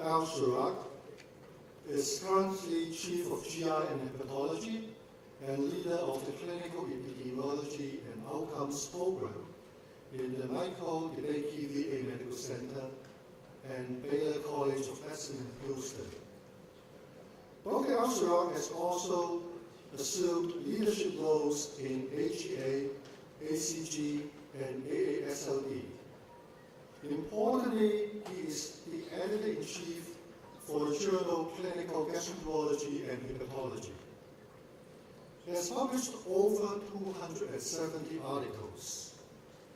EI-Serag is currently Chief of GI and Hepatology and leader of the Clinical Epidemiology and Outcomes Program in the Michael DeBakey VA Medical Center and Baylor College of Medicine in Houston. Dr. EI-Serag has also assumed leadership roles in AGA, ACG, and AASLD. Importantly, he is the editor-in-chief for the journal Clinical Gastroenterology and Hepatology. He has published over 270 articles.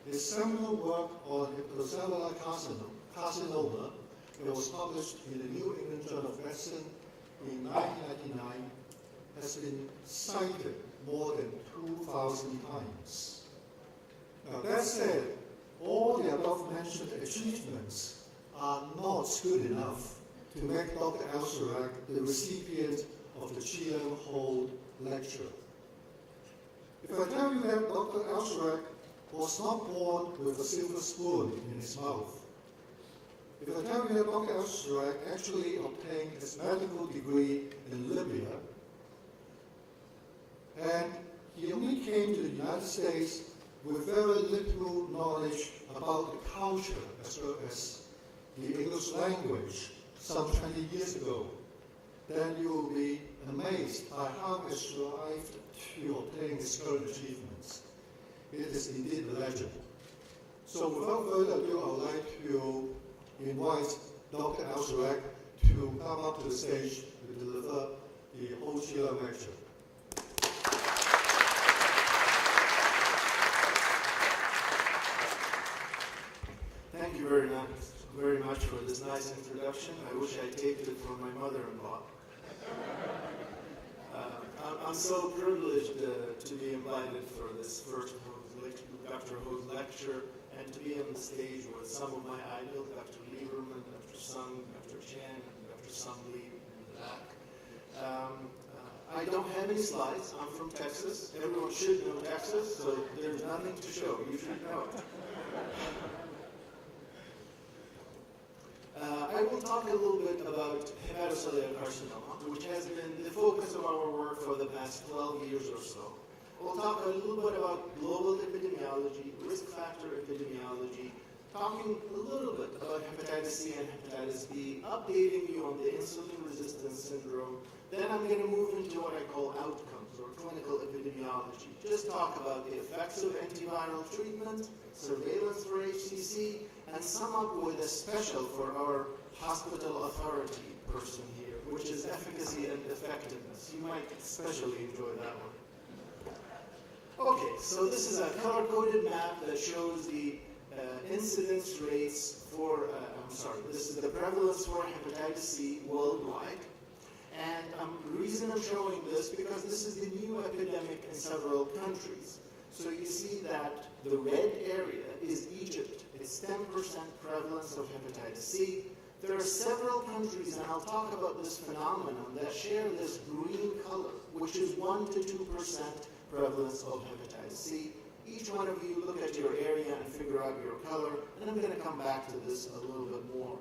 His seminal work on hepatocellular carcinoma that was published in the New England Journal of Medicine in 1999 has been cited more than 2,000 times. Now that said, all the above-mentioned achievements are not good enough to make Dr. EI-Serag the recipient of the GM Hold Lecture. If I tell you that Dr. EI-Serag was not born with a silver spoon in his mouth, if I tell you that Dr. EI-Serag actually obtained his medical degree in Libya, and he only came to the United States with very little knowledge about the culture as well as the English language some 20 years ago, then you will be amazed by how he has strived to obtain his current achievements. It is indeed a legend. So without further ado, I would like to invite Dr. EI-Serag to come up to the stage to deliver the Hepatocellular lecture. Thank you very much for this nice introduction. I wish I'd taken it from my mother-in-law. I'm so privileged to be invited for this first Dr. Ho's lecture and to be on the stage with some of my idols, Dr. Lieberman, Dr. Sung, Dr. Chan, and Dr. Sung Lee in the back. I don't have any slides. I'm from Texas. Everyone should know Texas, so there's nothing to show. You should know it. I will talk a little bit about hepatocellular carcinoma, which has been the focus of our work for the past 12 years or so. We'll talk a little bit about global epidemiology, risk factor epidemiology, talking a little bit about hepatitis C and hepatitis B, updating you on the insulin resistance syndrome. Then I'm going to move into what I call outcomes or clinical epidemiology. Just talk about the effects of antiviral treatment, surveillance for HCC, and sum up with a special for our hospital authority person here, which is efficacy and effectiveness. You might especially enjoy that one. Okay, so this is a color-coded map that shows the incidence rates for, this is the prevalence for hepatitis C worldwide. And the reason I'm showing this because this is the new epidemic in several countries. So you see that the red area is Egypt. It's 10% prevalence of hepatitis C. There are several countries, and I'll talk about this phenomenon, that share this green color, which is 1 to 2% prevalence of hepatitis C. Each one of you look at your area and figure out your color, and I'm going to come back to this a little bit more.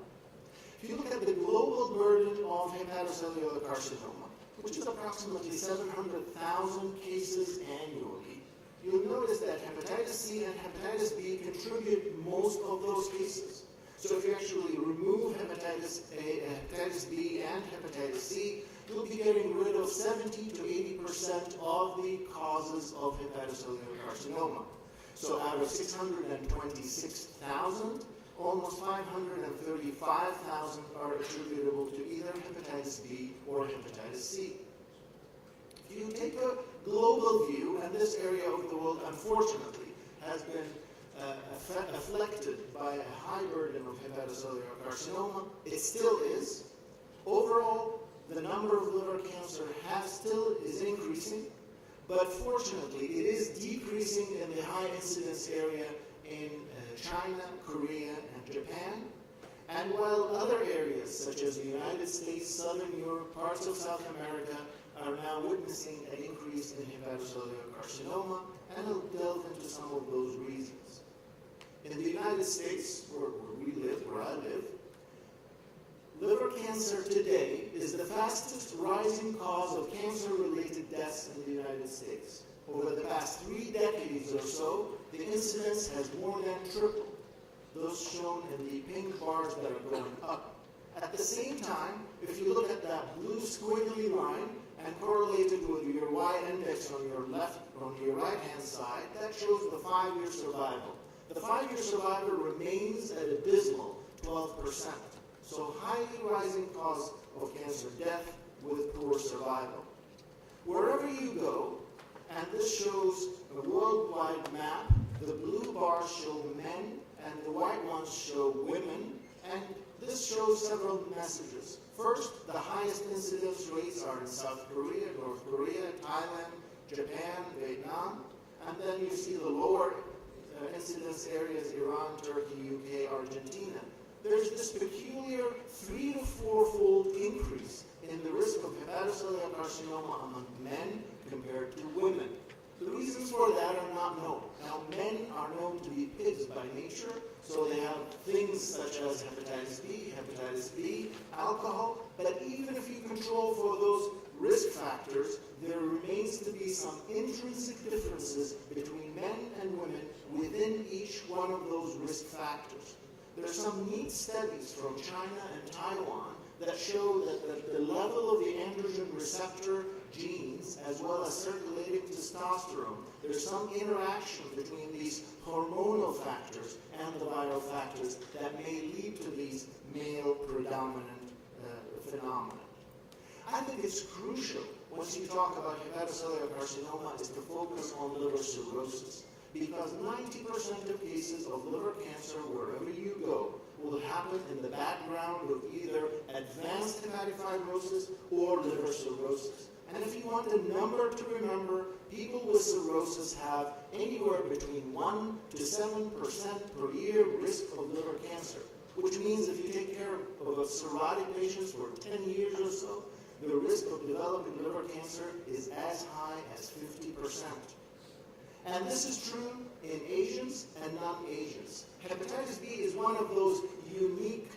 If you look at the global burden of hepatocellular carcinoma, which is approximately 700,000 cases annually, you'll notice that hepatitis C and hepatitis B contribute most of those cases. So if you actually remove hepatitis A, hepatitis B, and hepatitis C, you'll be getting rid of 70 to 80% of the causes of hepatocellular carcinoma. So out of 626,000, almost 535,000 are attributable to either hepatitis B or hepatitis C. If you take a global view, and this area of the world, unfortunately, has been afflicted by a high burden of hepatocellular carcinoma, it still is. Overall, the number of liver cancer is increasing, but fortunately, it is decreasing in the high incidence area in China, Korea, and Japan. And while other areas, such as the United States, Southern Europe, parts of South America, are now witnessing an increase in hepatocellular carcinoma, and I'll delve into some of those reasons. In the United States, where I live, liver cancer today is the fastest rising cause of cancer-related deaths in the United States. Over the past 3 decades or so, the incidence has more than tripled, those shown in the pink bars that are going up. At the same time, if you look at that blue squiggly line and correlate it with your y-index on your right-hand side, that shows the 5-year survival. The 5-year survival remains at a dismal 12%. So highly rising cause of cancer death with poor survival. Wherever you go, and this shows a worldwide map, the blue bars show men and the white ones show women, and this shows several messages. First, the highest incidence rates are in South Korea, North Korea, Thailand, Japan, Vietnam, and then you see the lower incidence areas, Iran, Turkey, UK, Argentina. There's this peculiar 3 to 4-fold increase in the risk of hepatocellular carcinoma among men compared to women. The reasons for that are not known. Now, men are known to be pigs by nature, so they have things such as hepatitis B, alcohol, but even if you control for those risk factors, there remains to be some intrinsic differences between men and women within each one of those risk factors. There are some neat studies from China and Taiwan that show that the level of the androgen receptor genes, as well as circulating testosterone, there's some interaction between these hormonal factors and the viral factors that may lead to these male predominant phenomena. I think it's crucial, once you talk about hepatocellular carcinoma, is to focus on liver cirrhosis, because 90% of cases of liver cancer, wherever you go, will happen in the background of either advanced hepatic fibrosis or liver cirrhosis. And if you want a number to remember, people with cirrhosis have anywhere between 1 to 7% per year risk of liver cancer, which means if you take care of cirrhotic patients for 10 years or so, the risk of developing liver cancer is as high as 50%. And this is true in Asians and non-Asians. Hepatitis B is one of those unique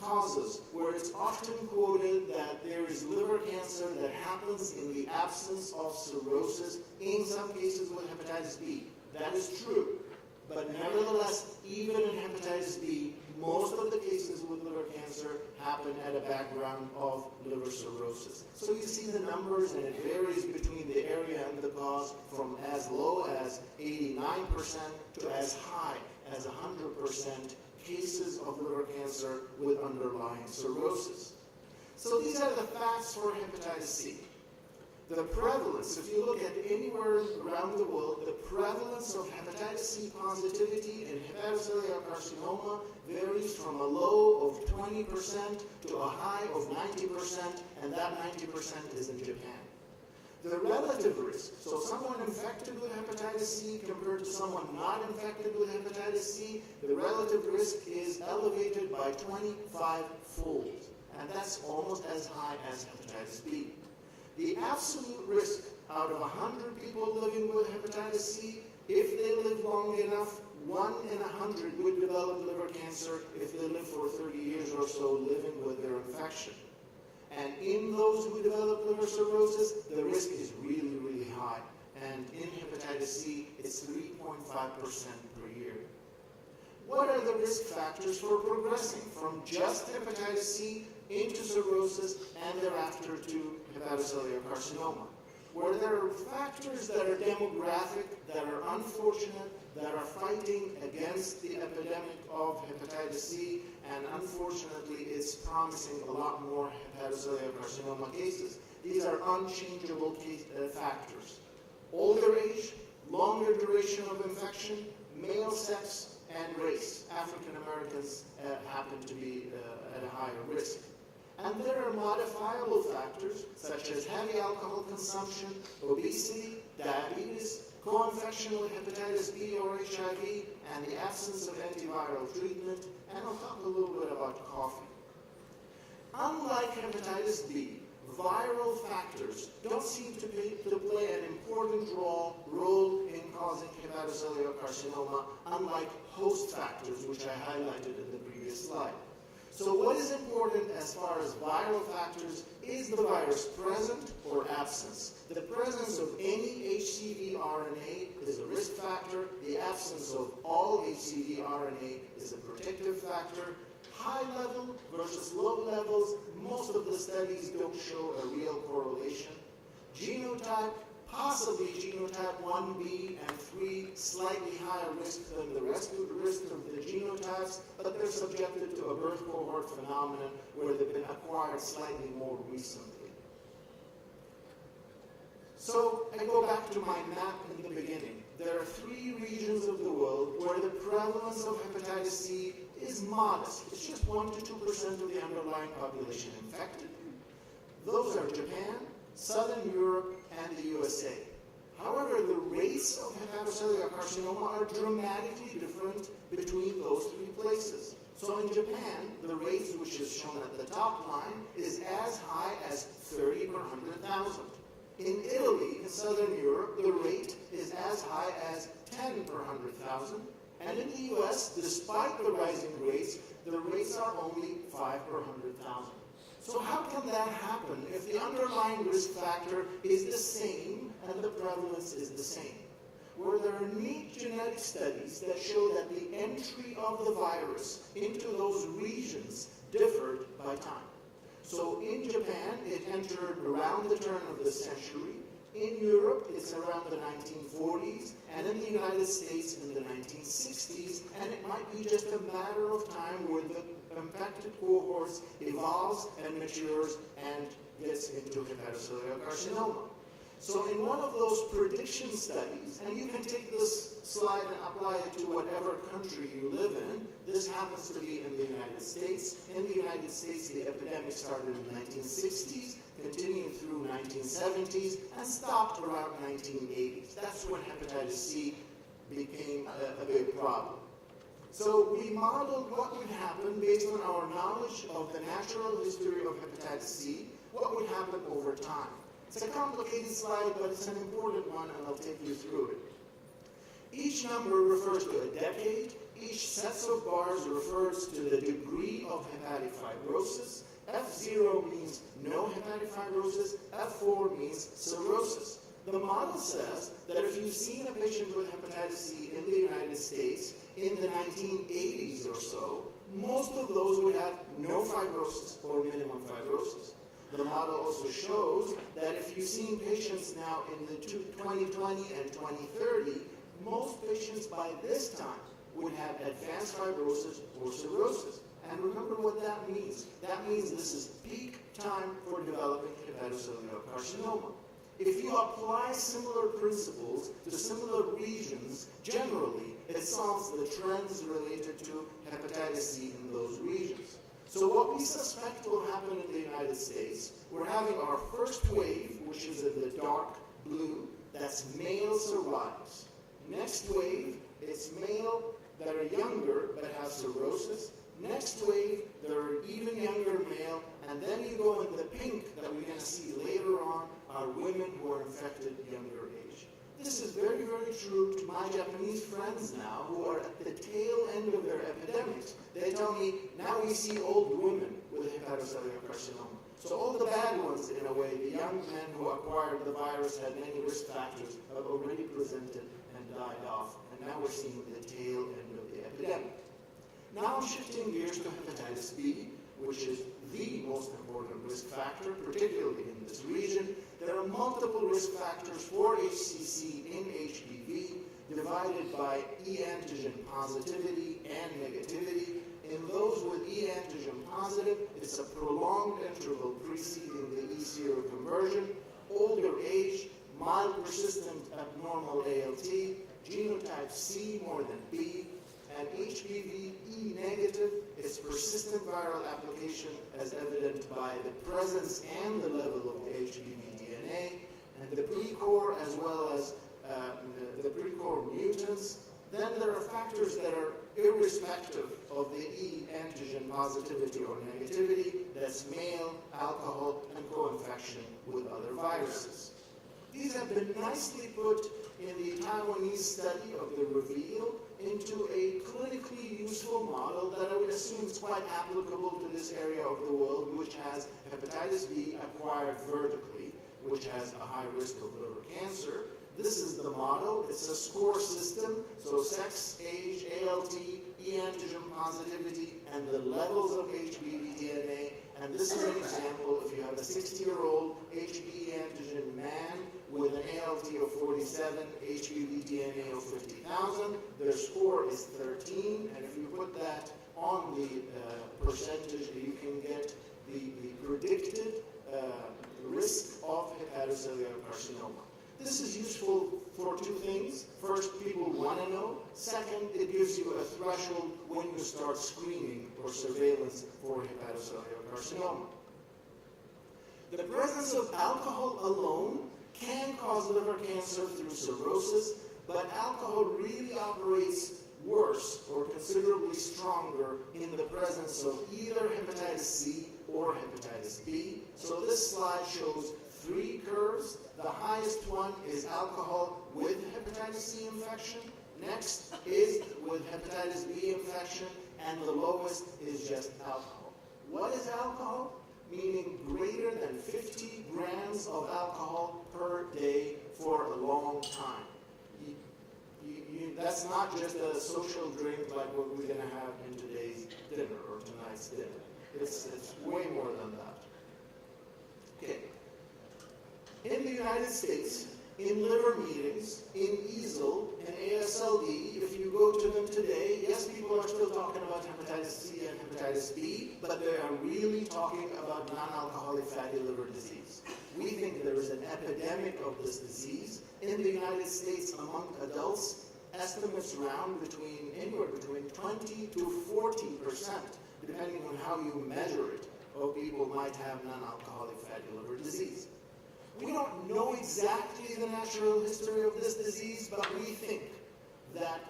causes where it's often quoted that there is liver cancer that happens in the absence of cirrhosis, in some cases with hepatitis B. That is true. But nevertheless, even in hepatitis B, most of the cases with liver cancer happen at a background of liver cirrhosis. So you see the numbers, and it varies between the area and the cause from as low as 89% to as high as 100% cases of liver cancer with underlying cirrhosis. So these are the facts for hepatitis C. The prevalence, if you look at anywhere around the world, the prevalence of hepatitis C positivity in hepatocellular carcinoma varies from a low of 20% to a high of 90%, and that 90% is in Japan. The relative risk, so someone infected with hepatitis C compared to someone not infected with hepatitis C, the relative risk is elevated by 25-fold, and that's almost as high as hepatitis B. The absolute risk out of 100 people living with hepatitis C, if they live long enough, 1 in 100 would develop liver cancer if they live for 30 years or so living with their infection. And in those who develop liver cirrhosis, the risk is really, really high. And in hepatitis C, it's 3.5% per year. What are the risk factors for progressing from just hepatitis C into cirrhosis and thereafter to hepatocellular carcinoma? Where there are factors that are demographic, that are unfortunate, that are fighting against the epidemic of hepatitis C, and unfortunately it's promising a lot more hepatocellular carcinoma cases. These are unchangeable factors. Older age, longer duration of infection, male sex, and race. African Americans happen to be at a higher risk. And there are modifiable factors such as heavy alcohol consumption, obesity, diabetes, co-infection with hepatitis B or HIV, and the absence of antiviral treatment, and I'll talk a little bit about coffee. Unlike hepatitis B, viral factors don't seem to play an important role in causing hepatocellular carcinoma, unlike host factors, which I highlighted in the previous slide. So what is important as far as viral factors is the virus present or absence. The presence of any HCV RNA is a risk factor. The absence of all HCV RNA is a protective factor. High level versus low levels, most of the studies don't show a real correlation. Genotype, possibly genotype 1b and 3, slightly higher risk than the rest of the genotypes, but they're subjected to a birth cohort phenomenon where they've been acquired slightly more recently. So I go back to my map in the beginning. There are 3 regions of the world where the prevalence of hepatitis C is modest. It's just 1 to 2% of the underlying population infected. Those are Japan, Southern Europe, and the USA. However, the rates of hepatocellular carcinoma are dramatically different between those 3 places. So in Japan, the rate, which is shown at the top line, is as high as 30 per 100,000. In Italy, in Southern Europe, the rate is as high as 10 per 100,000. And in the US, despite the rising rates, the rates are only 5 per 100,000. So how can that happen if the underlying risk factor is the same and the prevalence is the same? Well, there are neat genetic studies that show that the entry of the virus into those regions differed by time. So in Japan, it entered around the turn of the century. In Europe, it's around the 1940s, and in the United States in the 1960s, and it might be just a matter of time where the infected cohorts evolves and matures and gets into hepatocellular carcinoma. So in one of those prediction studies, and you can take this slide and apply it to whatever country you live in. This happens to be in the United States. In the United States, the epidemic started in the 1960s, continued through 1970s, and stopped around 1980s. That's when hepatitis C became a big problem. So we modeled what would happen based on our knowledge of the natural history of hepatitis C, what would happen over time. It's a complicated slide, but it's an important one, and I'll take you through it. Each number refers to a decade. Each set of bars refers to the degree of hepatic fibrosis. F0 means no hepatic fibrosis. F4 means cirrhosis. The model says that if you've seen a patient with hepatitis C in the United States in the 1980s or so, most of those would have no fibrosis or minimum fibrosis. The model also shows that if you've seen patients now in the 2020 and 2030, most patients by this time would have advanced fibrosis or cirrhosis. And remember what that means. That means this is peak time for developing hepatocellular carcinoma. If you apply similar principles to similar regions, generally, it solves the trends related to hepatitis C in those regions. So what we suspect will happen in the United States, we're having our first wave, which is in the dark blue, that's male cirrhotics. Next wave, it's male that are younger but have cirrhosis. Next wave, they're even younger male, and then you go in the pink that we're going to see later on are women who are infected younger age. This is very, very true to my Japanese friends now who are at the tail end of their epidemics. They tell me, now we see old women with hepatocellular carcinoma. So all the bad ones, in a way, the young men who acquired the virus had many risk factors, have already presented and died off. And now we're seeing the tail end of the epidemic. Now I'm shifting gears to hepatitis B, which is the most important risk factor, particularly in this region. There are multiple risk factors for HCC in HBV, divided by E antigen positivity and negativity. In those with E antigen positive, it's a prolonged interval preceding the E seroconversion, older age, mild persistent abnormal ALT, genotype C more than B, and HBV E negative, its persistent viral application as evident by the presence and the level of the HBV DNA, and the pre-core as well as the pre-core mutants. Then there are factors that are irrespective of the E antigen positivity or negativity, that's male, alcohol, and co-infection with other viruses. These have been nicely put in the Taiwanese study of the REVEAL into a clinically useful useful model that I would assume is quite applicable to this area of the world, which has hepatitis B acquired vertically, which has a high risk of liver cancer. This is the model. It's a score system, so sex, age, ALT, E antigen positivity, and the levels of HBV DNA. And this is an example. If you have a 60-year-old HBe antigen man with an ALT of 47, HBV DNA of 50,000, their score is 13. And if you put that on the percentage, you can get the predicted risk of hepatocellular carcinoma. This is useful for two things. First, people want to know. Second, it gives you a threshold when you start screening or surveillance for hepatocellular carcinoma. The presence of alcohol alone can cause liver cancer through cirrhosis, but alcohol really operates worse or considerably stronger in the presence of either hepatitis C or hepatitis B. So this slide shows three curves. The highest one is alcohol with hepatitis C infection. Next is with hepatitis B infection, and the lowest is just alcohol. What is alcohol? Meaning greater than 50 grams of alcohol per day for a long time. That's not just a social drink like what we're going to have in today's dinner or tonight's dinner. It's way more than that. Okay. In the United States, in liver meetings, in EASL, in ASLD, if you go to them today, yes, people are still talking about hepatitis C and hepatitis B, but they are really talking about non-alcoholic fatty liver disease. We think there is an epidemic of this disease. In the United States, among adults, estimates round anywhere between 20 to 40%, depending on how you measure it, of people might have non-alcoholic fatty liver disease. We don't know exactly the natural history of this disease, but we think that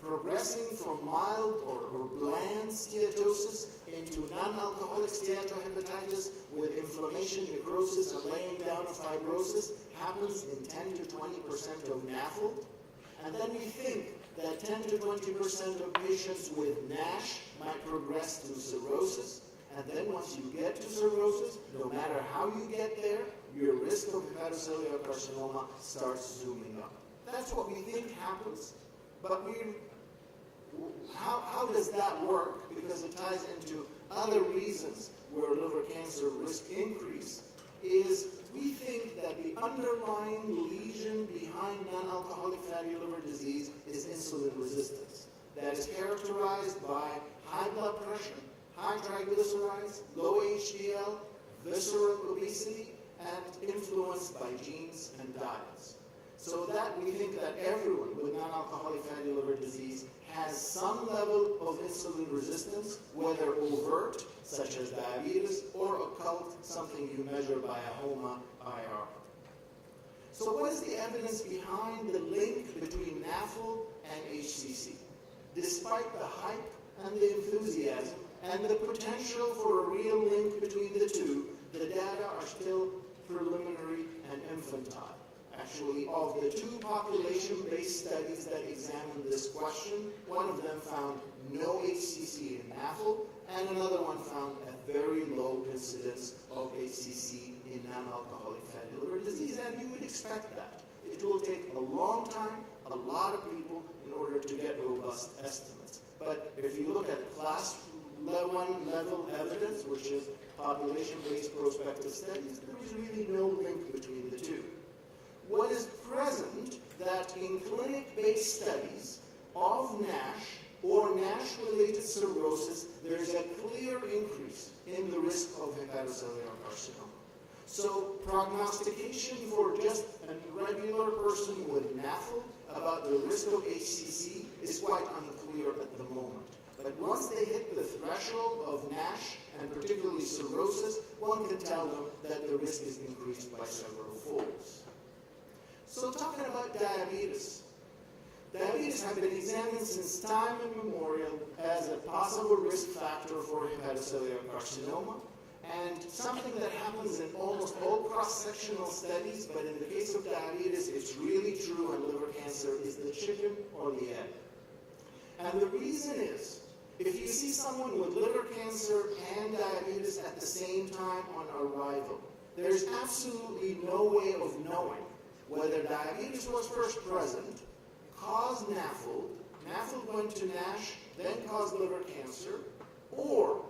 progressing from mild or bland steatosis into non-alcoholic steatohepatitis with inflammation, necrosis, and laying down of fibrosis happens in 10 to 20% of NAFLD. And then we think that 10 to 20% of patients with NASH might progress to cirrhosis. And then once you get to cirrhosis, no matter how you get there, your risk of hepatocellular carcinoma starts zooming up. That's what we think happens. But how does that work? Because it ties into other reasons where liver cancer risk increase, is we think that the underlying lesion behind non-alcoholic fatty liver disease is insulin resistance. That is characterized by high blood pressure, high triglycerides, low HDL, visceral obesity, and influenced by genes and diets. So that we think that everyone with non-alcoholic fatty liver disease has some level of insulin resistance, whether overt, such as diabetes, or occult, something you measure by a HOMA IR. So what is the evidence behind the link between NAFLD and HCC? Despite the hype and the enthusiasm and the potential for a real link between the two, the data are still preliminary and infantile. Actually, of the two population-based studies that examined this question, one of them found no HCC in NAFLD, and another one found a very low incidence of HCC in non-alcoholic fatty liver disease, and you would expect that. It will take a long time, a lot of people, in order to get robust estimates. But if you look at class 1 level evidence, which is population-based prospective studies, there is really no link between the two. What is present that in clinic-based studies of NASH or NASH-related cirrhosis, there's a clear increase in the risk of hepatocellular carcinoma. So prognostication for just a regular person with NAFLD about the risk of HCC is quite unclear at the moment. But once they hit the threshold of NASH, and particularly cirrhosis, one can tell them that the risk is increased by several folds. So talking about diabetes. Diabetes has been examined since time immemorial as a possible risk factor for hepatocellular carcinoma, and something that happens in almost all cross-sectional studies, but in the case of diabetes, it's really true in liver cancer, is the chicken or the egg. And the reason is If you see someone with liver cancer and diabetes at the same time on arrival, there's absolutely no way of knowing whether diabetes was first present, caused NAFLD, NAFLD went to NASH, then caused liver cancer, or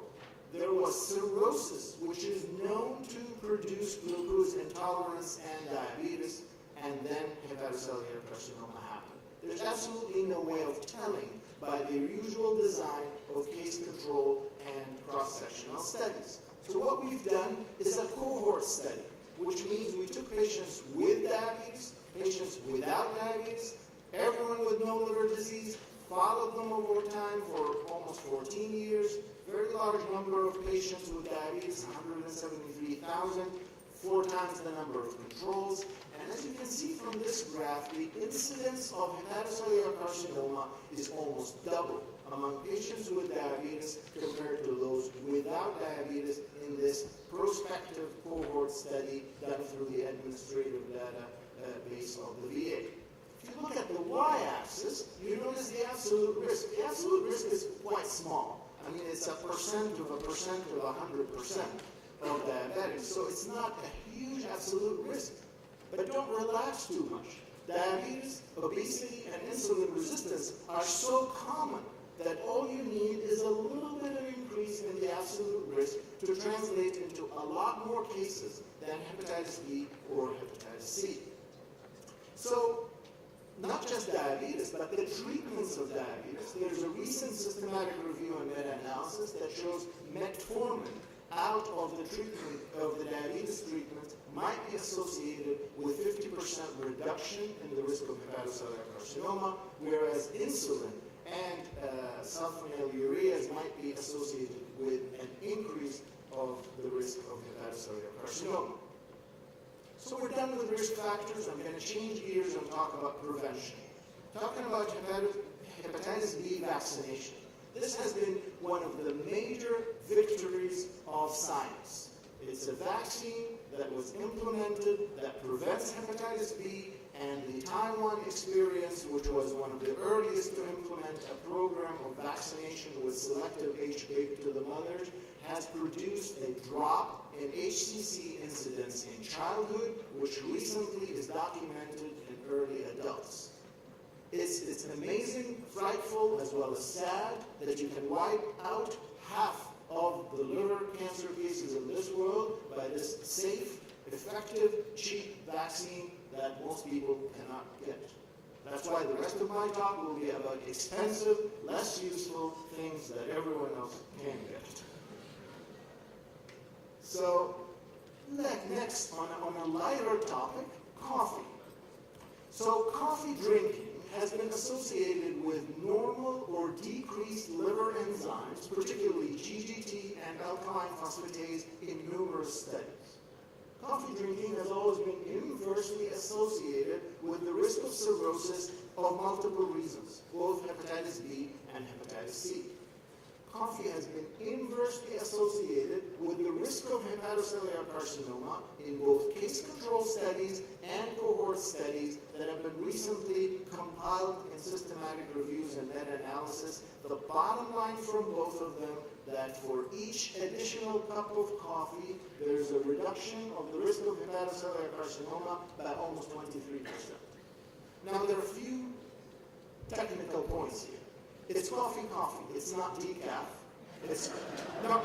there was cirrhosis, which is known to produce glucose intolerance and diabetes, and then hepatocellular carcinoma happened. There's absolutely no way of telling by the usual design of case control and cross-sectional studies. So what we've done is a cohort study, which means we took patients with diabetes, patients without diabetes, everyone with no liver disease, followed them over time for almost 14 years, very large number of patients with diabetes, 173,000, 4 times the number of controls. And as you can see from this graph, the incidence of hepatocellular carcinoma is almost double among patients with diabetes compared to those without diabetes in this prospective cohort study done through the administrative database of the VA. If you look at the y-axis, you notice the absolute risk. The absolute risk is quite small. I mean, it's a percent of 100% of diabetics, so it's not a huge absolute risk. But don't relax too much. Diabetes, obesity, and insulin resistance are so common that all you need is a little bit of increase in the absolute risk to translate into a lot more cases than hepatitis B or hepatitis C. So, not just diabetes, but the treatments of diabetes. There's a recent systematic review and meta-analysis that shows metformin out of the treatment of the diabetes treatment might be associated with 50% reduction in the risk of hepatocellular carcinoma, whereas insulin and sulfonylureas might be associated with an increase of the risk of hepatocellular carcinoma. So we're done with risk factors. I'm going to change gears and talk about prevention. Talking about hepatitis B vaccination. This has been one of the major victories of science. It's a vaccine that was implemented that prevents hepatitis B, and the Taiwan experience, which was one of the earliest to implement a program of vaccination with selective H8 to the mothers, has produced a drop in HCC incidence in childhood, which recently is documented in early adults. It's amazing, frightful, as well as sad that you can wipe out half of the liver cancer cases in this world by this safe, effective, cheap vaccine that most people cannot get. That's why the rest of my talk will be about expensive, less useful things that everyone else can get. So, next, on a lighter topic, coffee. So coffee drinking has been associated with normal or decreased liver enzymes, particularly GGT and alkaline phosphatase, in numerous studies. Coffee drinking has always been inversely associated with the risk of cirrhosis of multiple reasons, both hepatitis B and hepatitis C. Coffee has been inversely associated with the risk of hepatocellular carcinoma in both case control studies and cohort studies that have been recently compiled in systematic reviews and meta-analysis. The bottom line from both of them that for each additional cup of coffee, there's a reduction of the risk of hepatocellular carcinoma by almost 23%. Now, there are a few technical points here. It's coffee. It's not decaf. No,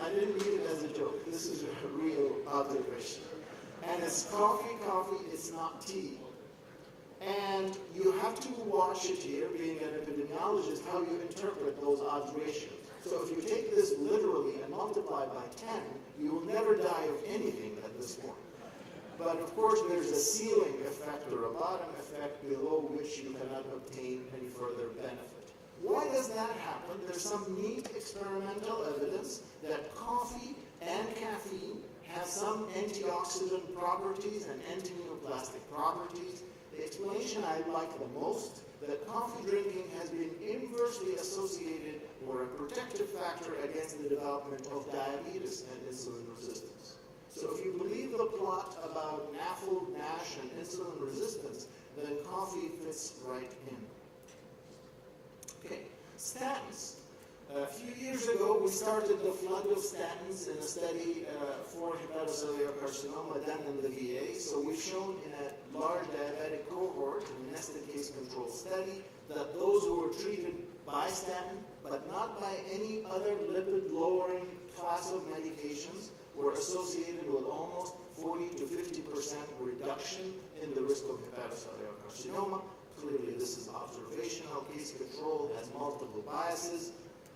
I didn't mean it as a joke. This is a real observation. And it's coffee. It's not tea. And you have to watch it here, being an epidemiologist, how you interpret those odds ratios. So if you take this literally and multiply by 10, you will never die of anything at this point. But of course, there's a ceiling effect or a bottom effect below which you cannot obtain any further benefit. Why does that happen? There's some neat experimental evidence that coffee and caffeine have some antioxidant properties and antineoplastic properties. The explanation I like the most, that coffee drinking has been inversely associated or a protective factor against the development of diabetes and insulin resistance. So if you believe the plot about NAFLD, NASH, and insulin resistance, then coffee fits right in. Okay, statins. A few years ago, we started the flood of statins in a study for hepatocellular carcinoma done in the VA. So we've shown in a large diabetic cohort, in a nested case control study, that those who were treated by statin, but not by any other lipid-lowering class of medications, were associated with almost 40 to 50% reduction in the risk of hepatocellular carcinoma. Clearly, this is observational, case control, has multiple biases.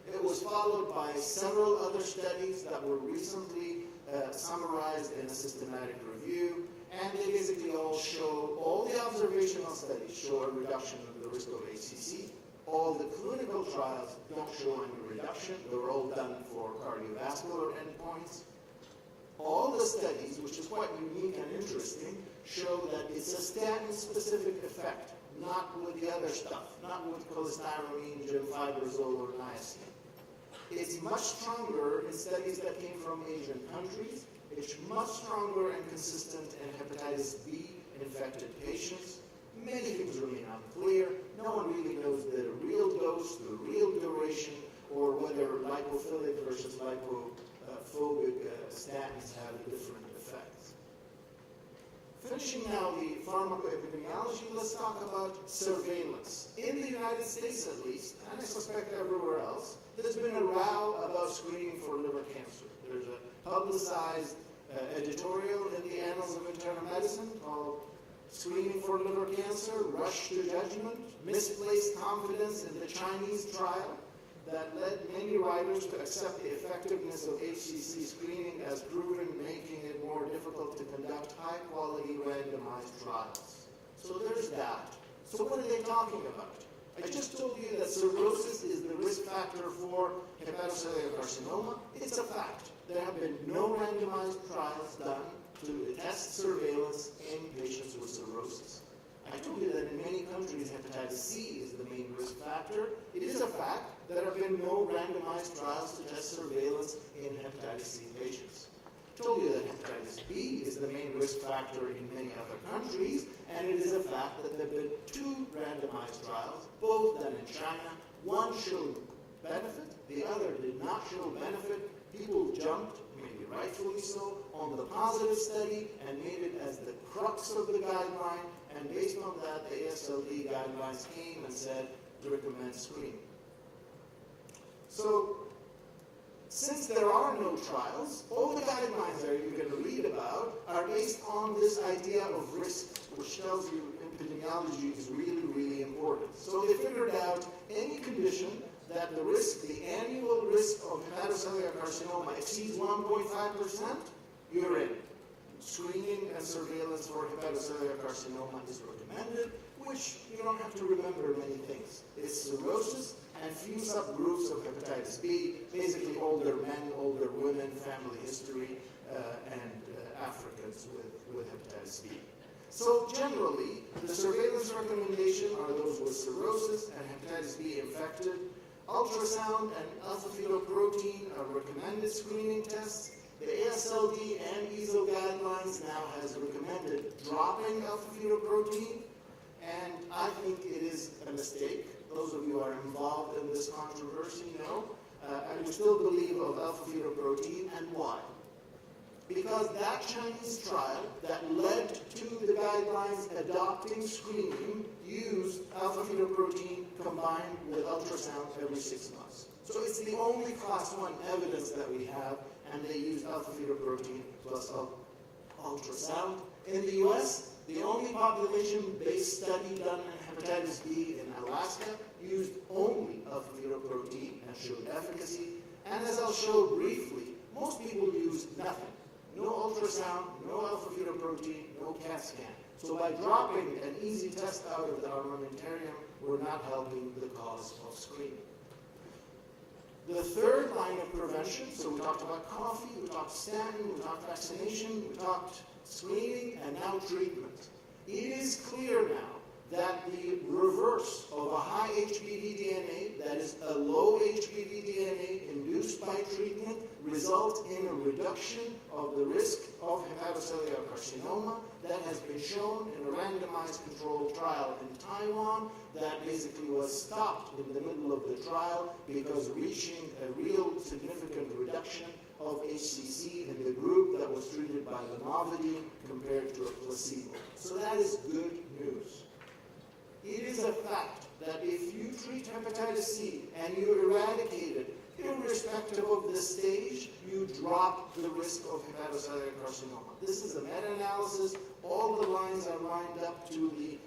It was followed by several other studies that were recently summarized in a systematic review, and they basically all the observational studies show a reduction in the risk of HCC. All the clinical trials don't show any reduction. They were all done for cardiovascular endpoints. All the studies, which is quite unique and interesting, show that it's a statin-specific effect, not with the other stuff, not with cholestyramine, gemfibrozole, or niacin. It's much stronger in studies that came from Asian countries. It's much stronger and consistent in hepatitis B infected patients. Many things remain unclear. No one really knows the real dose, the real duration, or whether lipophilic versus lipophobic statins have different effects. Finishing now the pharmacoepidemiology, let's talk about surveillance. In the United States at least, and I suspect everywhere else, there's been a row about screening for liver cancer. There's a publicized editorial in the Annals of Internal Medicine called Screening for Liver Cancer, Rush to Judgment, Misplaced Confidence in the Chinese Trial, that led many writers to accept the effectiveness of HCC screening as proven, making it more difficult to conduct high-quality randomized trials. So there's that. So what are they talking about? I just told you that cirrhosis is the risk factor for hepatocellular carcinoma. It's a fact. There have been no randomized trials done to test surveillance in patients with cirrhosis. I told you that in many countries, hepatitis C is the main risk factor. It is a fact that there have been no randomized trials to test surveillance in hepatitis C patients. I told you that hepatitis B is the main risk factor in many other countries, and it is a fact that there have been 2 randomized trials, both done in China. One showed benefit, the other did not show benefit. People jumped, maybe rightfully so, on the positive study and made it as the crux of the guideline, and based on that, the ASLD guidelines came and said to recommend screening. So, since there are no trials, all the guidelines that you're going to read about are based on this idea of risk, which tells you epidemiology is really, really important. So they figured out any condition that the risk, the annual risk of hepatocellular carcinoma exceeds 1.5%, you're in. Screening and surveillance for hepatocellular carcinoma is recommended, which you don't have to remember many things. It's cirrhosis and few subgroups of hepatitis B, basically older men, older women, family history, and Africans with hepatitis B. So generally, the surveillance recommendation are those with cirrhosis and hepatitis B infected. Ultrasound and alpha-fetoprotein are recommended screening tests. The ASLD and EASL guidelines now has recommended dropping alpha-fetoprotein, and I think it is a mistake. Those of you who are involved in this controversy know. I would still believe of alpha-fetoprotein, and why? Because that Chinese trial that led to the guidelines adopting screening used alpha-fetoprotein combined with ultrasound every 6 months. So it's the only class 1 evidence that we have, and they used alpha-fetoprotein plus ultrasound. In the US, the only population-based study done in hepatitis B in Alaska used only alpha-fetoprotein and showed efficacy. And as I'll show briefly, most people use nothing. No ultrasound, no alpha-fetoprotein, no CAT scan. So by dropping an easy test out of the armamentarium, we're not helping the cause of screening. The third line of prevention, so we talked about coffee, we talked statin, we talked vaccination, we talked screening, and now treatment. It is clear now that the reverse of a high HBV DNA, that is a low HBV DNA induced by treatment, results result in a reduction of the risk of hepatocellular carcinoma that has been shown in a randomized controlled trial in Taiwan that basically was stopped in the middle of the trial because reaching a real significant reduction of HCC in the group that was treated by Lamivudine compared to a placebo. So that is good news. It is a fact that if you treat hepatitis C and you eradicate it, irrespective of the stage, you drop the risk of hepatocellular carcinoma. This is a meta-analysis. All the lines are lined up to the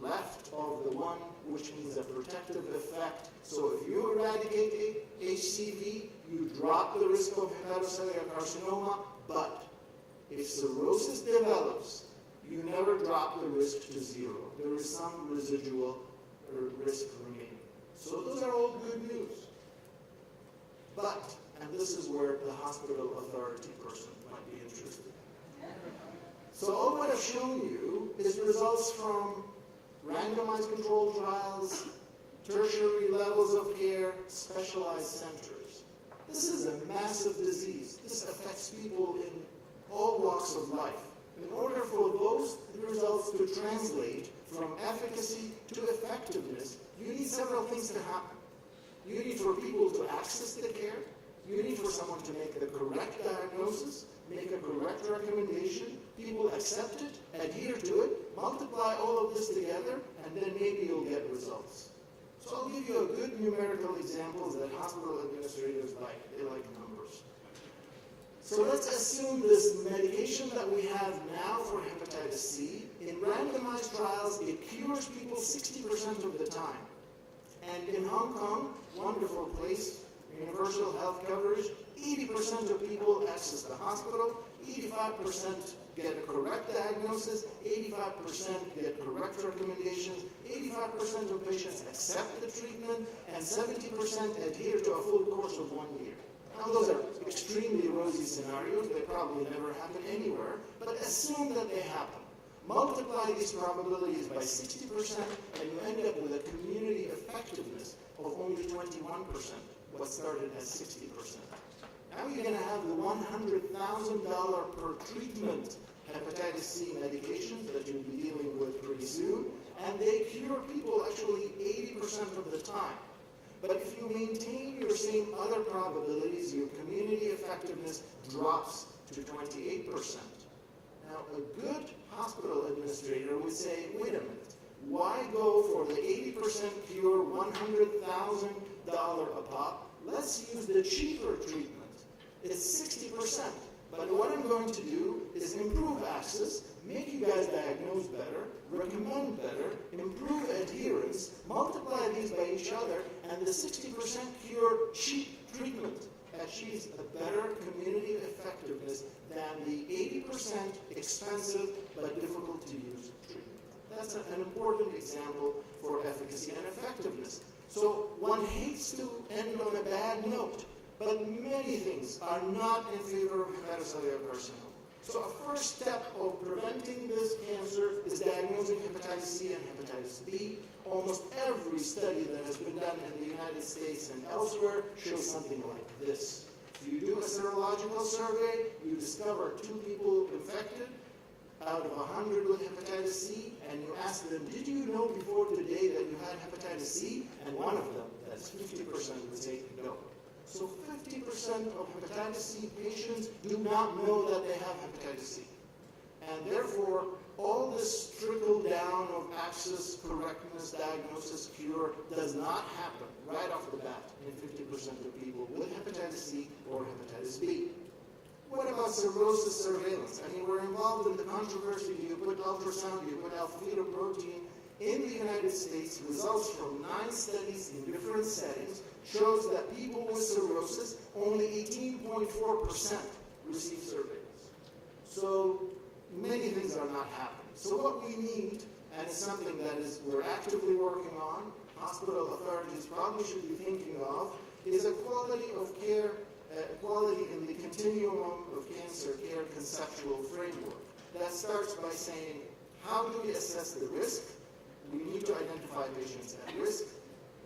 left of the one, which means a protective effect. So if you eradicate HCV, you drop the risk of hepatocellular carcinoma, but if cirrhosis develops, you never drop the risk to zero. There is some residual risk remaining. So those are all good news. But, and this is where the hospital authority person might be interested. So all what I've shown you is results from randomized controlled trials, tertiary levels of care, specialized centers. This is a massive disease. This affects people in all walks of life. In order for those results to translate from efficacy to effectiveness, you need several things to happen. You need for people to access the care. You need for someone to make the correct diagnosis, make a correct recommendation. People accept it, adhere to it, multiply all of this together, and then maybe you'll get results. So I'll give you a good numerical examples that hospital administrators like. They like numbers. So let's assume this medication that we have now for hepatitis C, in randomized trials, it cures people 60% of the time. And in Hong Kong, wonderful place, universal health coverage, 80% of people access the hospital, 85% get a correct diagnosis, 85% get correct recommendations, 85% of patients accept the treatment, and 70% adhere to a full course of 1 year. Now those are extremely rosy scenarios, they probably never happen anywhere, but assume that they happen. Multiply these probabilities by 60%, and you end up with a community effectiveness of only 21%, what started as 60%. Now you're going to have the $100,000 per treatment hepatitis C medications that you'll be dealing with pretty soon, and they cure people actually 80% of the time. But if you maintain your same other probabilities, your community effectiveness drops to 28%. Now, a good hospital administrator would say, wait a minute, why go for the 80% cure, $100,000 a pop? Let's use the cheaper treatment. It's 60%. But what I'm going to do is improve access, make you guys diagnose better, recommend better, improve adherence, multiply these by each other, and the 60% cure cheap treatment achieves a better community effectiveness than the 80% expensive but difficult to use treatment. That's an important example for efficacy and effectiveness. So one hates to end on a bad note, but many things are not in favor of hepatocellular carcinoma. So a first step of preventing this cancer is diagnosing hepatitis C and hepatitis B. Almost every study that has been done in the United States and elsewhere shows something like this. If you do a serological survey, you discover 2 people infected out of 100 with hepatitis C, and you ask them, did you know before today that you had hepatitis C? And one of them, that's 50%, would say no. So 50% of hepatitis C patients do not know that they have hepatitis C. And therefore, all this trickle down of access, correctness, diagnosis, cure does not happen right off the bat in 50% of people with hepatitis C or hepatitis B. What about cirrhosis surveillance? I mean, we're involved in the controversy. Do you put ultrasound? Do you put alpha protein? In the United States, results from 9 studies in different settings shows that people with cirrhosis, only 18.4% receive surveillance. So many things are not happening. So what we need, and it's something that we're actively working on, hospital authorities probably should be thinking of, is a quality of care, quality in the continuum of cancer care conceptual framework. That starts by saying, how do we assess the risk? We need to identify patients at risk.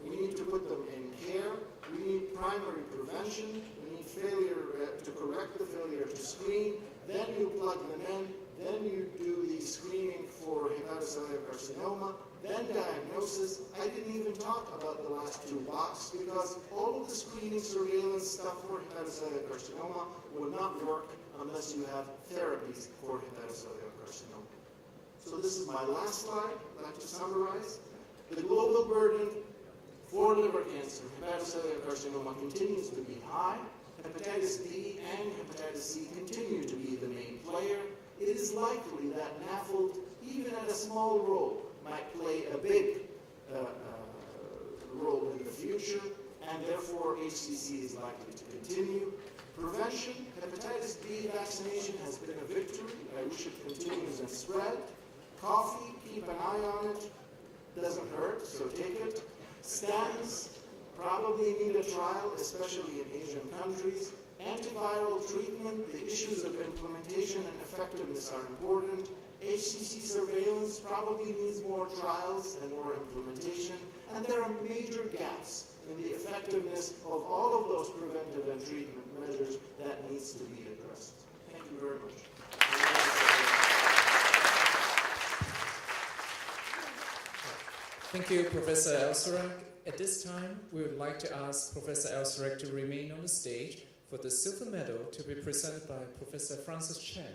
We need to put them in care. We need primary prevention. We need failure to correct the failure to screen, then you plug them in, then you do the screening for hepatocellular carcinoma, then diagnosis. I didn't even talk about the last two blocks because all of the screening surveillance stuff for hepatocellular carcinoma will not work unless you have therapies for hepatocellular carcinoma. So this is my last slide. I'd like to summarize. The global burden for liver cancer, hepatocellular carcinoma, continues to be high. Hepatitis B and hepatitis C continue to be the main player. It is likely that NAFLD, even at a small role, might play a big role in the future, and therefore HCC is likely to continue. Prevention, hepatitis B vaccination has been a victory. I wish it continues and spread. Coffee, keep an eye on it. Doesn't hurt, so take it. Statins probably need a trial, especially in Asian countries. Antiviral treatment, the issues of implementation and effectiveness are important. HCC surveillance probably needs more trials and more implementation. And there are major gaps in the effectiveness of all of those preventive and treatment measures that needs to be addressed. Thank you very much. Thank you, Professor EI-Serag. At this time, we would like to ask Professor EI-Serag to remain on the stage for the silver medal to be presented by Professor Francis Chen.